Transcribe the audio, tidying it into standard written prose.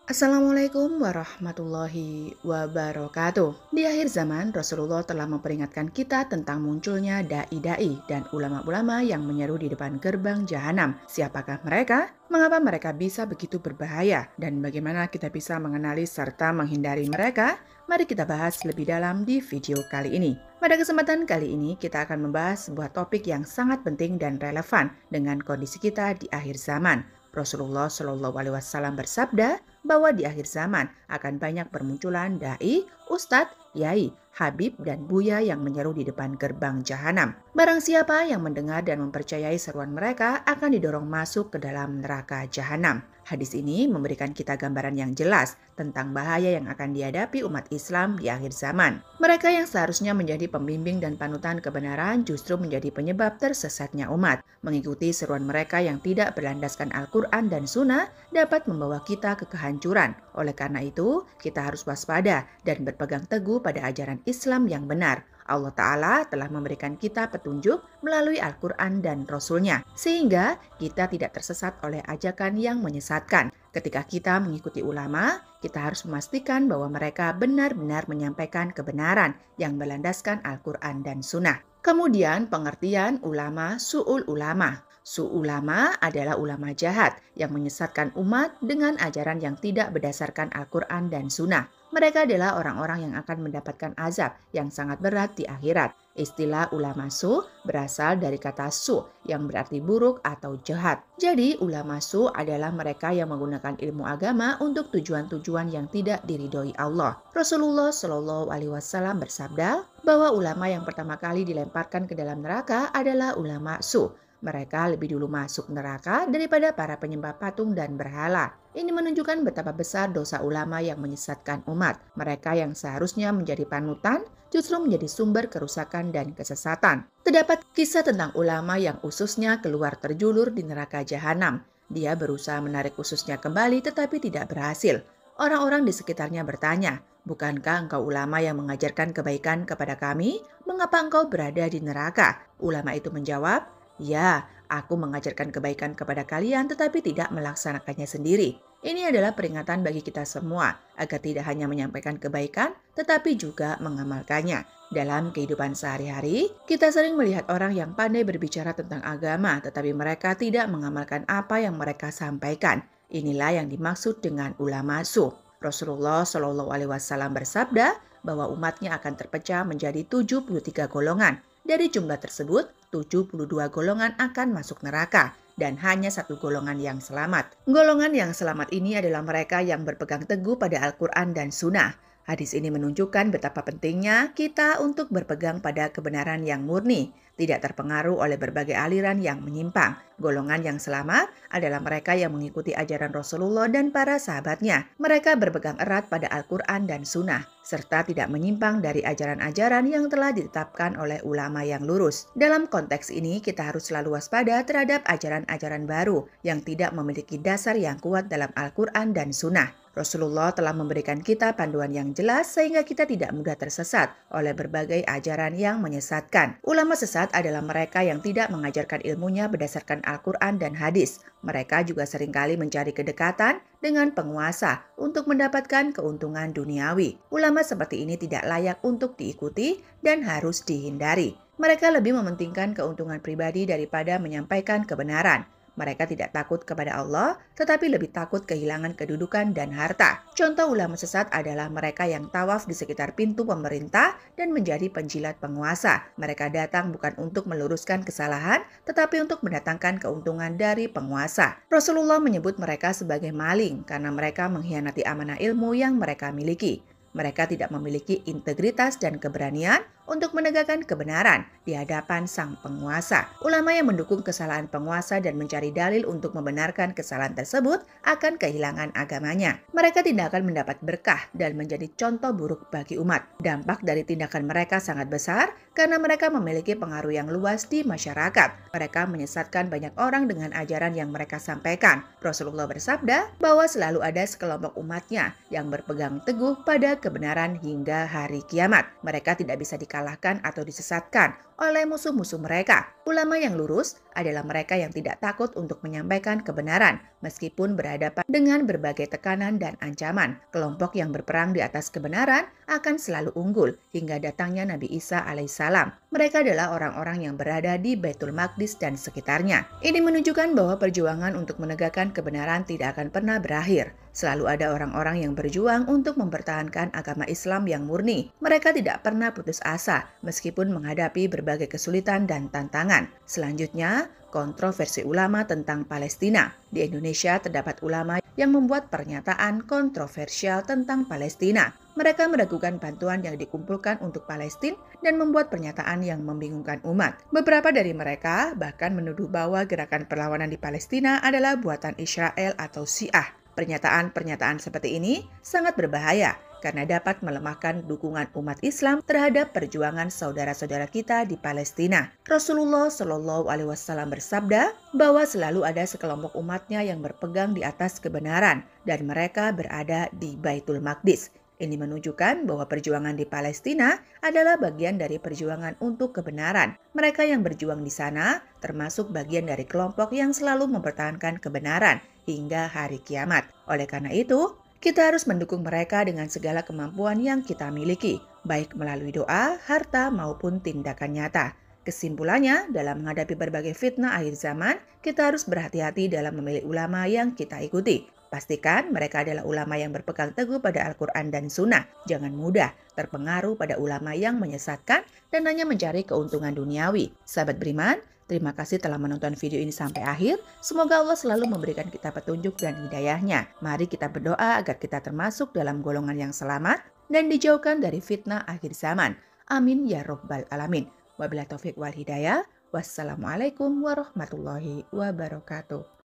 Assalamualaikum warahmatullahi wabarakatuh. Di akhir zaman, Rasulullah telah memperingatkan kita tentang munculnya dai-dai dan ulama-ulama yang menyeru di depan gerbang jahanam. Siapakah mereka? Mengapa mereka bisa begitu berbahaya? Dan bagaimana kita bisa mengenali serta menghindari mereka? Mari kita bahas lebih dalam di video kali ini. Pada kesempatan kali ini, kita akan membahas sebuah topik yang sangat penting dan relevan dengan kondisi kita di akhir zaman. Rasulullah Shallallahu Alaihi Wasallam bersabda bahwa di akhir zaman akan banyak bermunculan dai, ustadz, yai, habib, dan buya yang menyeru di depan gerbang jahanam. Barang siapa yang mendengar dan mempercayai seruan mereka akan didorong masuk ke dalam neraka jahanam. Hadis ini memberikan kita gambaran yang jelas tentang bahaya yang akan dihadapi umat Islam di akhir zaman. Mereka yang seharusnya menjadi pembimbing dan panutan kebenaran justru menjadi penyebab tersesatnya umat. Mengikuti seruan mereka yang tidak berlandaskan Al-Quran dan Sunnah dapat membawa kita ke kehancuran. Oleh karena itu, kita harus waspada dan berpegang teguh pada ajaran Islam yang benar. Allah Ta'ala telah memberikan kita petunjuk melalui Al-Quran dan Rasul-Nya, sehingga kita tidak tersesat oleh ajakan yang menyesatkan. Ketika kita mengikuti ulama, kita harus memastikan bahwa mereka benar-benar menyampaikan kebenaran yang berlandaskan Al-Quran dan Sunnah. Kemudian pengertian ulama su'ul ulama. Su'ulama adalah ulama jahat yang menyesatkan umat dengan ajaran yang tidak berdasarkan Al-Quran dan Sunnah. Mereka adalah orang-orang yang akan mendapatkan azab yang sangat berat di akhirat. Istilah ulama su berasal dari kata su yang berarti buruk atau jahat. Jadi ulama su adalah mereka yang menggunakan ilmu agama untuk tujuan-tujuan yang tidak diridhoi Allah. Rasulullah Shallallahu Alaihi Wasallam bersabda bahwa ulama yang pertama kali dilemparkan ke dalam neraka adalah ulama su. Mereka lebih dulu masuk neraka daripada para penyembah patung dan berhala. Ini menunjukkan betapa besar dosa ulama yang menyesatkan umat. Mereka yang seharusnya menjadi panutan justru menjadi sumber kerusakan dan kesesatan. Terdapat kisah tentang ulama yang ususnya keluar terjulur di neraka jahanam. Dia berusaha menarik ususnya kembali tetapi tidak berhasil. Orang-orang di sekitarnya bertanya, "Bukankah engkau ulama yang mengajarkan kebaikan kepada kami? Mengapa engkau berada di neraka?" Ulama itu menjawab, "Ya, aku mengajarkan kebaikan kepada kalian tetapi tidak melaksanakannya sendiri." Ini adalah peringatan bagi kita semua agar tidak hanya menyampaikan kebaikan tetapi juga mengamalkannya. Dalam kehidupan sehari-hari, kita sering melihat orang yang pandai berbicara tentang agama tetapi mereka tidak mengamalkan apa yang mereka sampaikan. Inilah yang dimaksud dengan ulama su. Rasulullah Shallallahu Alaihi Wasallam bersabda bahwa umatnya akan terpecah menjadi 73 golongan. Dari jumlah tersebut, 72 golongan akan masuk neraka dan hanya satu golongan yang selamat. Golongan yang selamat ini adalah mereka yang berpegang teguh pada Al-Quran dan Sunnah. Hadis ini menunjukkan betapa pentingnya kita untuk berpegang pada kebenaran yang murni, tidak terpengaruh oleh berbagai aliran yang menyimpang. Golongan yang selamat adalah mereka yang mengikuti ajaran Rasulullah dan para sahabatnya. Mereka berpegang erat pada Al-Quran dan Sunnah, serta tidak menyimpang dari ajaran-ajaran yang telah ditetapkan oleh ulama yang lurus. Dalam konteks ini, kita harus selalu waspada terhadap ajaran-ajaran baru yang tidak memiliki dasar yang kuat dalam Al-Quran dan Sunnah. Rasulullah telah memberikan kita panduan yang jelas sehingga kita tidak mudah tersesat oleh berbagai ajaran yang menyesatkan. Ulama sesat adalah mereka yang tidak mengajarkan ilmunya berdasarkan Al-Quran dan hadis. Mereka juga seringkali mencari kedekatan dengan penguasa untuk mendapatkan keuntungan duniawi. Ulama seperti ini tidak layak untuk diikuti dan harus dihindari. Mereka lebih mementingkan keuntungan pribadi daripada menyampaikan kebenaran. Mereka tidak takut kepada Allah, tetapi lebih takut kehilangan kedudukan dan harta. Contoh ulama sesat adalah mereka yang tawaf di sekitar pintu pemerintah dan menjadi penjilat penguasa. Mereka datang bukan untuk meluruskan kesalahan, tetapi untuk mendatangkan keuntungan dari penguasa. Rasulullah menyebut mereka sebagai maling karena mereka mengkhianati amanah ilmu yang mereka miliki. Mereka tidak memiliki integritas dan keberanian untuk menegakkan kebenaran di hadapan sang penguasa. Ulama yang mendukung kesalahan penguasa dan mencari dalil untuk membenarkan kesalahan tersebut akan kehilangan agamanya. Mereka tidak akan mendapat berkah dan menjadi contoh buruk bagi umat. Dampak dari tindakan mereka sangat besar karena mereka memiliki pengaruh yang luas di masyarakat. Mereka menyesatkan banyak orang dengan ajaran yang mereka sampaikan. Rasulullah bersabda bahwa selalu ada sekelompok umatnya yang berpegang teguh pada kebenaran hingga hari kiamat. Mereka tidak bisa dikalahkan dikalahkan atau disesatkan oleh musuh-musuh mereka. Ulama yang lurus adalah mereka yang tidak takut untuk menyampaikan kebenaran, meskipun berhadapan dengan berbagai tekanan dan ancaman. Kelompok yang berperang di atas kebenaran akan selalu unggul hingga datangnya Nabi Isa alaihissalam. Mereka adalah orang-orang yang berada di Baitul Maqdis dan sekitarnya. Ini menunjukkan bahwa perjuangan untuk menegakkan kebenaran tidak akan pernah berakhir. Selalu ada orang-orang yang berjuang untuk mempertahankan agama Islam yang murni. Mereka tidak pernah putus asa meskipun menghadapi berbagai kesulitan dan tantangan. Selanjutnya, kontroversi ulama tentang Palestina. Di Indonesia terdapat ulama yang membuat pernyataan kontroversial tentang Palestina. Mereka meragukan bantuan yang dikumpulkan untuk Palestina dan membuat pernyataan yang membingungkan umat. Beberapa dari mereka bahkan menuduh bahwa gerakan perlawanan di Palestina adalah buatan Israel atau Syiah. Pernyataan-pernyataan seperti ini sangat berbahaya karena dapat melemahkan dukungan umat Islam terhadap perjuangan saudara-saudara kita di Palestina. Rasulullah Shallallahu Alaihi Wasallam bersabda bahwa selalu ada sekelompok umatnya yang berpegang di atas kebenaran dan mereka berada di Baitul Maqdis. Ini menunjukkan bahwa perjuangan di Palestina adalah bagian dari perjuangan untuk kebenaran. Mereka yang berjuang di sana termasuk bagian dari kelompok yang selalu mempertahankan kebenaran hingga hari kiamat. Oleh karena itu, kita harus mendukung mereka dengan segala kemampuan yang kita miliki, baik melalui doa, harta, maupun tindakan nyata. Kesimpulannya, dalam menghadapi berbagai fitnah akhir zaman, kita harus berhati-hati dalam memilih ulama yang kita ikuti. Pastikan mereka adalah ulama yang berpegang teguh pada Al-Quran dan Sunnah. Jangan mudah terpengaruh pada ulama yang menyesatkan dan hanya mencari keuntungan duniawi. Sahabat beriman, terima kasih telah menonton video ini sampai akhir. Semoga Allah selalu memberikan kita petunjuk dan hidayahnya. Mari kita berdoa agar kita termasuk dalam golongan yang selamat dan dijauhkan dari fitnah akhir zaman. Amin ya Rabbal Alamin. Wabillahi taufiq wal hidayah. Wassalamualaikum warahmatullahi wabarakatuh.